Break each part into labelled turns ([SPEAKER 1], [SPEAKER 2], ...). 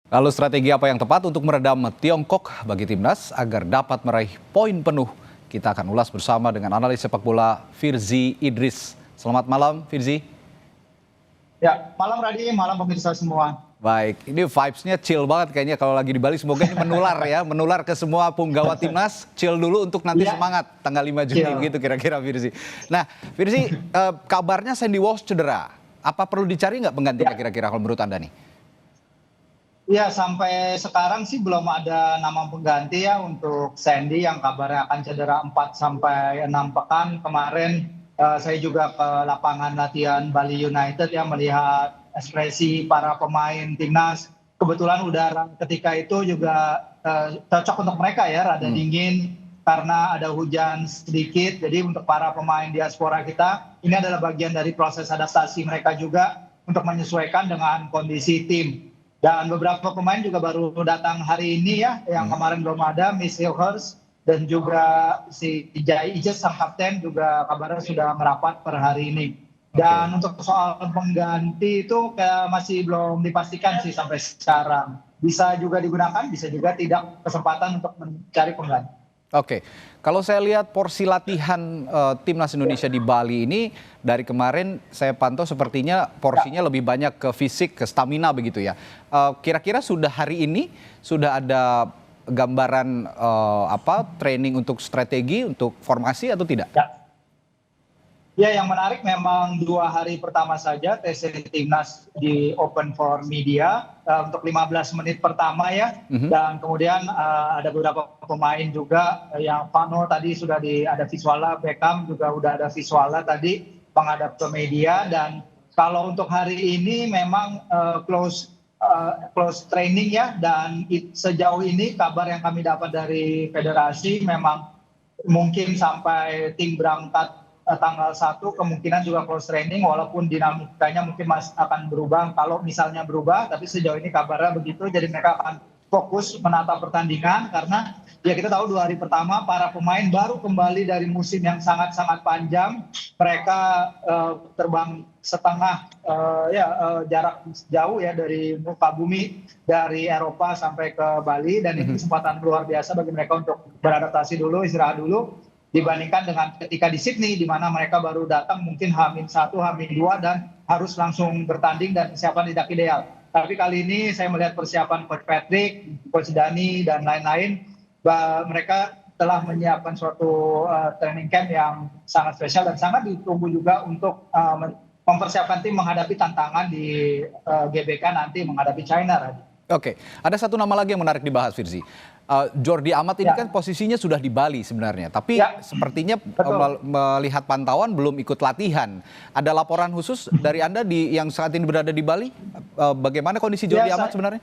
[SPEAKER 1] Lalu strategi apa yang tepat untuk meredam Tiongkok bagi timnas agar dapat meraih poin penuh? Kita akan ulas bersama dengan analis sepak bola Firzi Idris. Selamat malam Firzi.
[SPEAKER 2] Ya, malam Radi, malam pemirsa semua.
[SPEAKER 1] Baik, ini vibes-nya chill banget kayaknya kalau lagi di Bali. Semoga ini menular ya, menular ke semua punggawa timnas. Chill dulu untuk nanti
[SPEAKER 2] Ya,
[SPEAKER 1] semangat tanggal 5 Juni
[SPEAKER 2] chill.
[SPEAKER 1] begitu kira-kira Firzi. Nah Firzi, kabarnya Sandy Walsh cedera. Apa perlu dicari nggak penggantinya
[SPEAKER 2] Ya,
[SPEAKER 1] kira-kira kalau menurut Anda nih?
[SPEAKER 2] ya, sampai sekarang sih belum ada nama pengganti ya untuk Sandy yang kabarnya akan cedera 4 sampai 6 pekan. Kemarin saya juga ke lapangan latihan Bali United ya melihat ekspresi para pemain timnas. Kebetulan udara ketika itu juga cocok untuk mereka ya, rada dingin karena ada hujan sedikit. Jadi untuk para pemain diaspora kita, ini adalah bagian dari proses adaptasi mereka juga untuk menyesuaikan dengan kondisi tim. Dan beberapa pemain juga baru datang hari ini ya, yang kemarin belum ada, Miss Hilhurst dan juga si Jai Ijes sang kapten juga kabarnya sudah merapat per hari ini.
[SPEAKER 1] Oke.
[SPEAKER 2] Dan untuk soal pengganti itu masih belum dipastikan sih sampai sekarang. Bisa juga digunakan, bisa juga tidak, kesempatan untuk mencari pengganti.
[SPEAKER 1] Oke, kalau saya lihat porsi latihan timnas Indonesia di Bali ini dari kemarin saya pantau sepertinya porsinya lebih banyak ke fisik, ke stamina begitu ya. Kira-kira sudah hari ini sudah ada gambaran training untuk strategi, untuk formasi atau tidak?
[SPEAKER 2] Ya. Ya, yang menarik memang 2 hari pertama saja tes timnas di open for media untuk 15 menit pertama ya. Dan kemudian ada beberapa pemain juga yang Pano tadi sudah ada visualnya, Beckham juga udah ada visualnya tadi menghadap ke media. Dan kalau untuk hari ini memang close training ya. Dan sejauh ini kabar yang kami dapat dari federasi memang mungkin sampai tim berangkat tanggal 1 kemungkinan juga close training walaupun dinamikanya mungkin masih akan berubah kalau misalnya berubah, tapi sejauh ini kabarnya begitu. Jadi mereka akan fokus menata pertandingan karena ya kita tahu 2 hari pertama para pemain baru kembali dari musim yang sangat-sangat panjang. Mereka terbang setengah jarak jauh ya dari muka bumi, dari Eropa sampai ke Bali, dan ini kesempatan luar biasa bagi mereka untuk beradaptasi dulu, istirahat dulu, dibandingkan dengan ketika di Sydney di mana mereka baru datang mungkin H-1, H-2 dan harus langsung bertanding dan persiapan tidak ideal. Tapi kali ini saya melihat persiapan Coach Patrick, Coach Dani dan lain-lain, mereka telah menyiapkan suatu training camp yang sangat spesial dan sangat ditunggu juga untuk mempersiapkan tim menghadapi tantangan di GBK nanti menghadapi China.
[SPEAKER 1] Oke, ada satu nama lagi yang menarik dibahas, Firzi. Jordi Amat ini
[SPEAKER 2] Ya,
[SPEAKER 1] kan posisinya sudah di Bali sebenarnya, tapi
[SPEAKER 2] ya,
[SPEAKER 1] sepertinya
[SPEAKER 2] betul.
[SPEAKER 1] melihat pantauan belum ikut latihan. Ada laporan khusus dari Anda yang saat ini berada di Bali? Bagaimana kondisi
[SPEAKER 2] Ya,
[SPEAKER 1] Jordi Amat sebenarnya?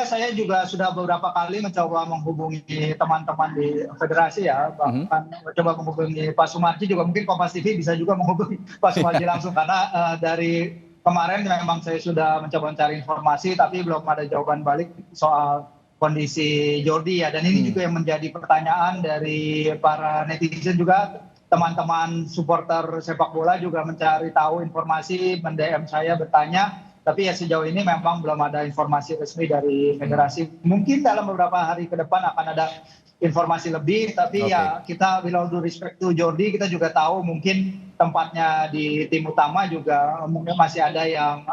[SPEAKER 2] saya juga sudah beberapa kali mencoba menghubungi teman-teman di federasi ya, bahkan mencoba menghubungi Pak Sumarji, juga mungkin Kompas TV bisa juga menghubungi Pak Sumarji langsung karena dari kemarin memang saya sudah mencoba mencari informasi tapi belum ada jawaban balik soal kondisi Jordi ya. Dan ini juga yang menjadi pertanyaan dari para netizen juga, teman-teman supporter sepak bola juga mencari tahu informasi, mend-DM saya bertanya. Tapi ya sejauh ini memang belum ada informasi resmi dari federasi. Mungkin dalam beberapa hari ke depan akan ada informasi lebih, tapi
[SPEAKER 1] Oke.
[SPEAKER 2] ya kita with all due respect to Jordi, kita juga tahu mungkin tempatnya di tim utama juga mungkin masih ada yang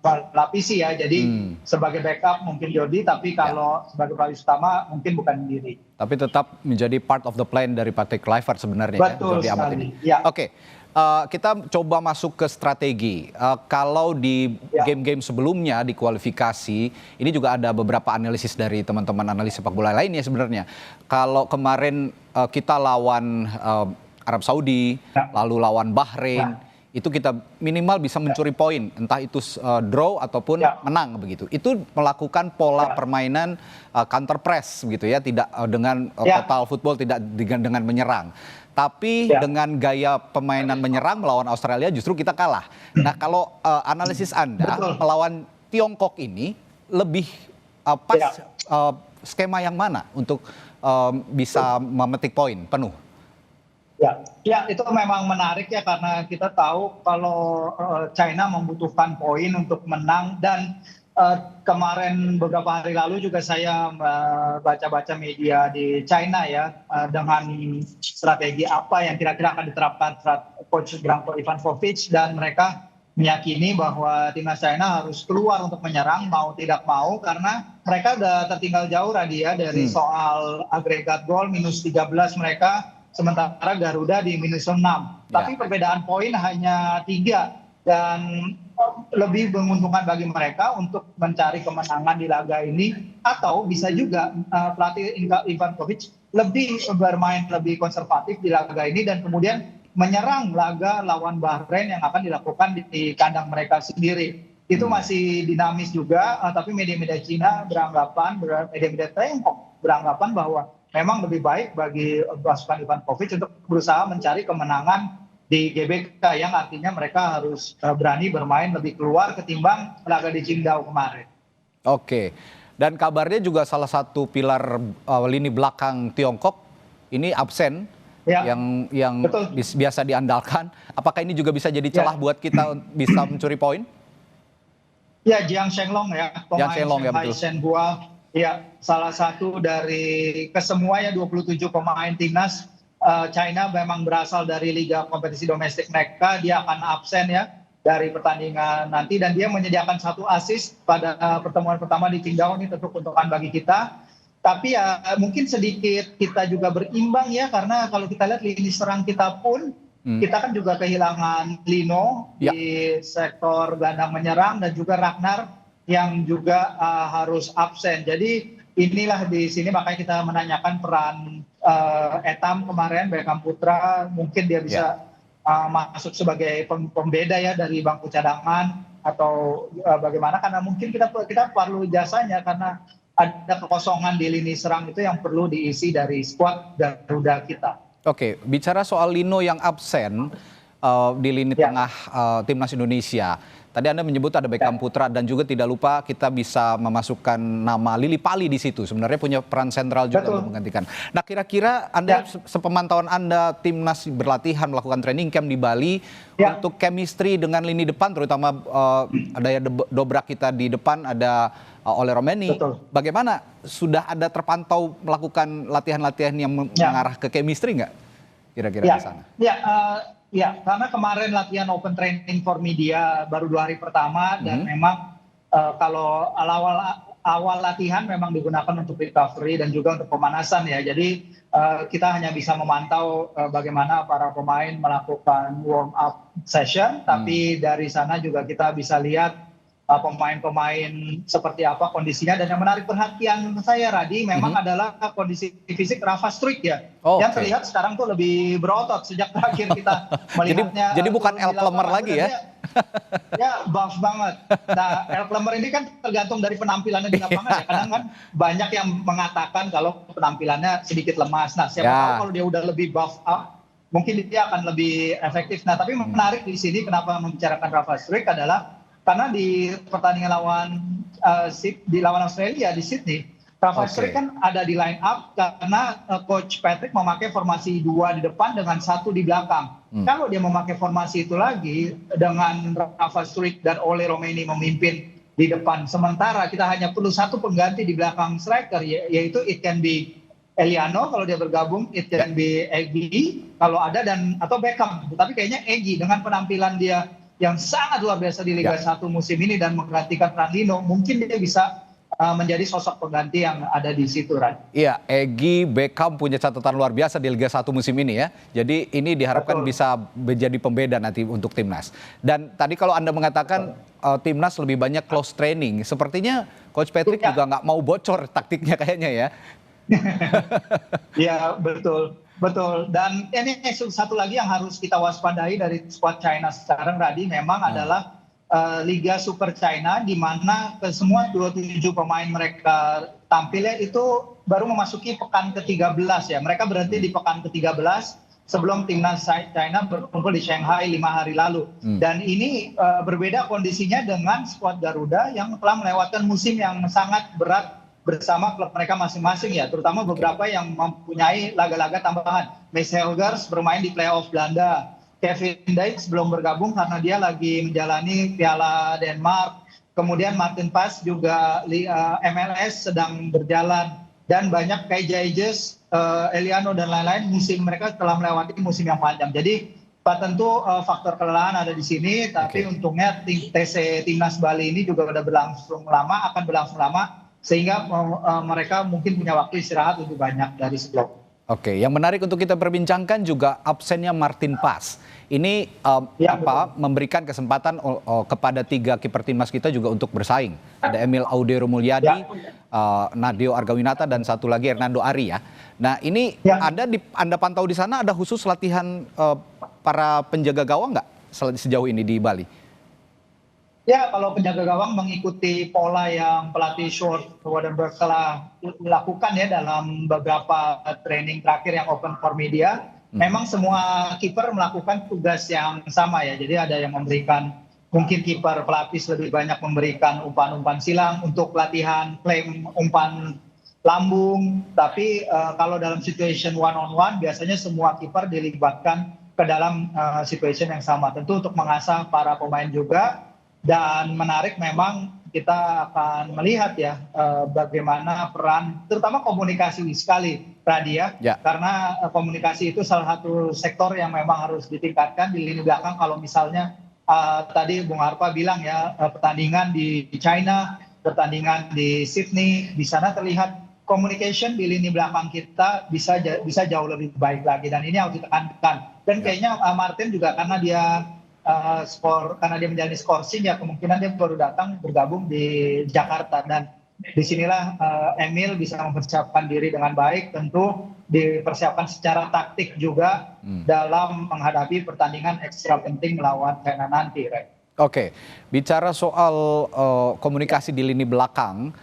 [SPEAKER 2] melapisi ya. Jadi sebagai backup mungkin Jordi, tapi
[SPEAKER 1] Ya.
[SPEAKER 2] kalau sebagai pelapis utama mungkin bukan diri.
[SPEAKER 1] Tapi tetap menjadi part of the plan dari Patrick Kluivert sebenarnya ya,
[SPEAKER 2] Betul
[SPEAKER 1] Jordi Amat ini.
[SPEAKER 2] sekali. Ya,
[SPEAKER 1] Oke, kita coba masuk ke strategi. Kalau di
[SPEAKER 2] ya,
[SPEAKER 1] game-game sebelumnya di kualifikasi, ini juga ada beberapa analisis dari teman-teman analis sepak bola lainnya sebenarnya. Kalau kemarin kita lawan Arab Saudi,
[SPEAKER 2] ya,
[SPEAKER 1] lalu lawan Bahrain,
[SPEAKER 2] ya,
[SPEAKER 1] itu kita minimal bisa mencuri poin, entah itu draw ataupun
[SPEAKER 2] ya,
[SPEAKER 1] menang begitu. Itu melakukan pola
[SPEAKER 2] ya,
[SPEAKER 1] permainan counter press begitu ya, tidak dengan
[SPEAKER 2] ya,
[SPEAKER 1] total football, tidak dengan menyerang. Tapi
[SPEAKER 2] ya,
[SPEAKER 1] dengan gaya permainan menyerang melawan Australia justru kita kalah. Nah, kalau analisis Anda
[SPEAKER 2] betul.
[SPEAKER 1] melawan Tiongkok ini lebih pas
[SPEAKER 2] Ya.
[SPEAKER 1] skema yang mana untuk bisa memetik poin penuh?
[SPEAKER 2] Ya, ya, itu memang menarik ya karena kita tahu kalau China membutuhkan poin untuk menang, dan kemarin beberapa hari lalu juga saya baca-baca media di China ya, dengan strategi apa yang kira-kira akan diterapkan coach Branko Ivanovic, dan mereka meyakini bahwa timnas China harus keluar untuk menyerang mau tidak mau karena mereka udah tertinggal jauh Radia dari soal agregat gol -13 mereka, sementara Garuda di -6. Tapi perbedaan poin hanya 3 dan lebih menguntungkan bagi mereka untuk mencari kemenangan di laga ini, atau bisa juga pelatih Ivanovic lebih bermain lebih konservatif di laga ini dan kemudian menyerang laga lawan Bahrain yang akan dilakukan di kandang mereka sendiri. Itu masih dinamis juga, tapi media-media Cina beranggapan, media-media Tiongkok beranggapan bahwa memang lebih baik bagi pasukan Ivanovic untuk berusaha mencari kemenangan di GBK, yang artinya mereka harus berani bermain lebih keluar ketimbang laga di Qingdao kemarin.
[SPEAKER 1] Oke, dan kabarnya juga salah satu pilar lini belakang Tiongkok ini absen,
[SPEAKER 2] Ya,
[SPEAKER 1] yang
[SPEAKER 2] betul.
[SPEAKER 1] biasa diandalkan. Apakah ini juga bisa jadi celah buat kita bisa mencuri poin?
[SPEAKER 2] Ya, Jiang Shenglong ya,
[SPEAKER 1] Jiang
[SPEAKER 2] pemain
[SPEAKER 1] Shenglong ya,
[SPEAKER 2] Shanghai
[SPEAKER 1] betul.
[SPEAKER 2] Shenhua. Ya, salah satu dari kesemua ya 27 pemain timnas China memang berasal dari liga kompetisi domestik mereka. Dia akan absen ya dari pertandingan nanti, dan dia menyediakan 1 assist pada pertemuan pertama di Qingdao. Ini tentu keuntungan bagi kita. Tapi ya mungkin sedikit kita juga berimbang ya, karena kalau kita lihat lini serang kita pun kita kan juga kehilangan Lino di sektor gelandang menyerang dan juga Ragnar yang juga harus absen. Jadi inilah di sini makanya kita menanyakan peran Etam kemarin, Beckham Putra, mungkin dia bisa masuk sebagai pembeda ya dari bangku cadangan atau bagaimana, karena mungkin kita perlu jasanya karena ada kekosongan di lini serang itu yang perlu diisi dari skuad Garuda kita.
[SPEAKER 1] Oke, bicara soal Lino yang absen di lini tengah timnas Indonesia. Tadi Anda menyebut ada Beckham Putra dan juga tidak lupa kita bisa memasukkan nama Lili Pali di situ. Sebenarnya punya peran sentral juga untuk menggantikan. Nah, kira-kira Anda sepemantauan Anda timnas berlatihan melakukan training camp di Bali untuk chemistry dengan lini depan, terutama ada dobrak kita di depan, ada Ole Romeni. Bagaimana? Sudah ada terpantau melakukan latihan-latihan yang mengarah ke chemistry nggak? Kira-kira di sana?
[SPEAKER 2] Ya, karena kemarin latihan open training for media baru 2 hari pertama, dan memang kalau awal latihan memang digunakan untuk recovery dan juga untuk pemanasan ya. Jadi kita hanya bisa memantau bagaimana para pemain melakukan warm up session, tapi dari sana juga kita bisa lihat pemain-pemain seperti apa kondisinya. Dan yang menarik perhatian saya, Radi, memang adalah kondisi fisik Rafa Struijk ya, yang terlihat sekarang tuh lebih berotot sejak terakhir kita melihatnya.
[SPEAKER 1] Jadi bukan Elklemer lagi ya?
[SPEAKER 2] Ya, buff banget. Nah, Elklemer ini kan tergantung dari penampilannya di lapangan ya. Kadang kan banyak yang mengatakan kalau penampilannya sedikit lemas. Nah, siapa tahu kalau dia udah lebih buff up, mungkin dia akan lebih efektif. Nah, tapi menarik di sini kenapa membicarakan Rafa Struijk adalah karena di pertandingan lawan Australia di Sydney, Rafa Struijk kan ada di line up karena Coach Patrick memakai formasi 2 di depan dengan 1 di belakang. Kalau dia memakai formasi itu lagi dengan Rafa Struijk dan Ole Romeni memimpin di depan, sementara kita hanya perlu 1 pengganti di belakang striker, yaitu it can be Eliano kalau dia bergabung, it can be Egy kalau ada, dan atau Beckham. Tapi kayaknya Egy dengan penampilan dia yang sangat luar biasa di Liga 1 musim ini dan menggantikan peran Lino, mungkin dia bisa menjadi sosok pengganti yang ada di situ, Ran.
[SPEAKER 1] Iya, Egy, Beckham punya catatan luar biasa di Liga 1 musim ini ya. Jadi ini diharapkan bisa menjadi pembeda nanti untuk timnas. Dan tadi kalau Anda mengatakan timnas lebih banyak close training, sepertinya Coach Patrick juga nggak mau bocor taktiknya kayaknya ya.
[SPEAKER 2] Iya, betul. Betul, dan ini satu lagi yang harus kita waspadai dari skuad China sekarang, Radi, memang adalah Liga Super China, di mana semua 27 pemain mereka tampilnya itu baru memasuki pekan ke-13 ya. Mereka berhenti di pekan ke-13 sebelum timnas China berkumpul di Shanghai 5 hari lalu. Dan ini berbeda kondisinya dengan skuad Garuda yang telah melewatkan musim yang sangat berat bersama klub mereka masing-masing ya, terutama beberapa yang mempunyai laga-laga tambahan. Max Helgers bermain di playoff Belanda, Kevin Dijks belum bergabung karena dia lagi menjalani Piala Denmark, kemudian Martin Paes juga MLS sedang berjalan, dan banyak kayak Jayges, Eliano dan lain-lain, musim mereka telah melewati musim yang panjang. Jadi tentu faktor kelelahan ada di sini, tapi untungnya TC Timnas Bali ini juga udah berlangsung lama, akan berlangsung lama, sehingga mereka mungkin punya waktu istirahat lebih banyak dari sebelumnya.
[SPEAKER 1] Oke, yang menarik untuk kita perbincangkan juga absennya Martin Paes. Ini memberikan kesempatan kepada 3 kiper timnas kita juga untuk bersaing. Ada Emil Audero Mulyadi, Nadeo Argawinata, dan satu lagi Hernando Ari ya. Nah ini Anda pantau di sana ada khusus latihan para penjaga gawang nggak sejauh ini di Bali?
[SPEAKER 2] Ya, kalau penjaga gawang mengikuti pola yang pelatih Sjoerd Woerdenberg telah lakukan ya dalam beberapa training terakhir yang open for media, memang semua kiper melakukan tugas yang sama ya. Jadi ada yang memberikan, mungkin kiper pelapis lebih banyak memberikan umpan-umpan silang untuk latihan klaim umpan lambung. Tapi kalau dalam situation one on one biasanya semua kiper dilibatkan ke dalam situation yang sama. Tentu untuk mengasah para pemain juga. Dan menarik memang kita akan melihat ya bagaimana peran terutama komunikasi sekali Radia, karena komunikasi itu salah satu sektor yang memang harus ditingkatkan di lini belakang. Kalau misalnya tadi Bung Harpa bilang ya, pertandingan di China, pertandingan di Sydney, di sana terlihat communication di lini belakang kita bisa jauh lebih baik lagi, dan ini harus ditekankan. Dan kayaknya Martin juga karena dia menjalani skorsing ya, kemungkinan dia baru datang bergabung di Jakarta, dan disinilah Emil bisa mempersiapkan diri dengan baik, tentu dipersiapkan secara taktik juga dalam menghadapi pertandingan ekstra penting melawan China nanti.
[SPEAKER 1] Oke, bicara soal komunikasi di lini belakang,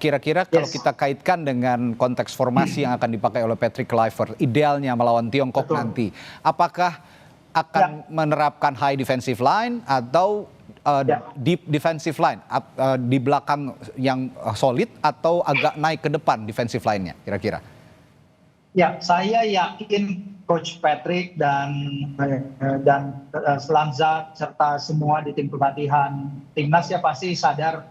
[SPEAKER 1] kira-kira kalau kita kaitkan dengan konteks formasi yang akan dipakai oleh Patrick Kluivert, idealnya melawan Tiongkok nanti, apakah akan menerapkan high defensive line atau deep defensive line di belakang yang solid, atau agak naik ke depan defensive line-nya kira-kira?
[SPEAKER 2] Ya, saya yakin Coach Patrick dan Slanza serta semua di tim pelatihan timnas ya pasti sadar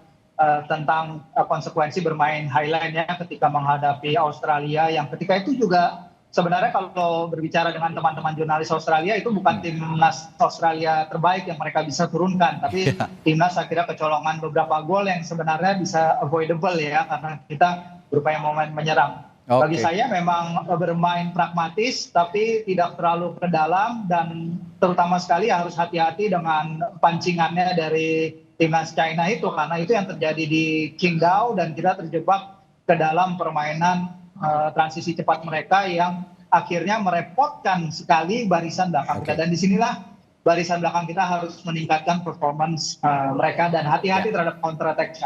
[SPEAKER 2] tentang konsekuensi bermain highline-nya ketika menghadapi Australia, yang ketika itu juga sebenarnya kalau berbicara dengan teman-teman jurnalis Australia, itu bukan timnas Australia terbaik yang mereka bisa turunkan, tapi timnas akhirnya kecolongan beberapa gol yang sebenarnya bisa avoidable ya, karena kita berupaya menyerang. Bagi saya memang bermain pragmatis tapi tidak terlalu ke dalam, dan terutama sekali harus hati-hati dengan pancingannya dari timnas China itu, karena itu yang terjadi di Qingdao, dan kita terjebak ke dalam permainan transisi cepat mereka yang akhirnya merepotkan sekali barisan belakang kita. Dan disinilah barisan belakang kita harus meningkatkan performance mereka dan hati-hati terhadap counter attack.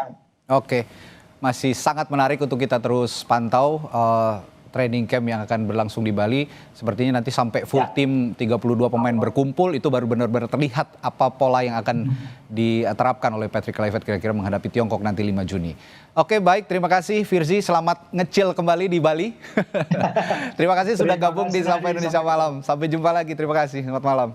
[SPEAKER 1] Oke, masih sangat menarik untuk kita terus pantau training camp yang akan berlangsung di Bali. Sepertinya nanti sampai full tim 32 pemain berkumpul, itu baru benar-benar terlihat apa pola yang akan diterapkan oleh Patrick Kluivert kira-kira menghadapi Tiongkok nanti 5 Juni. Oke, baik, terima kasih Firzi, selamat ngecil kembali di Bali. Terima kasih sudah gabung di Sapa Indonesia Malam. Sampai jumpa lagi, terima kasih, selamat malam.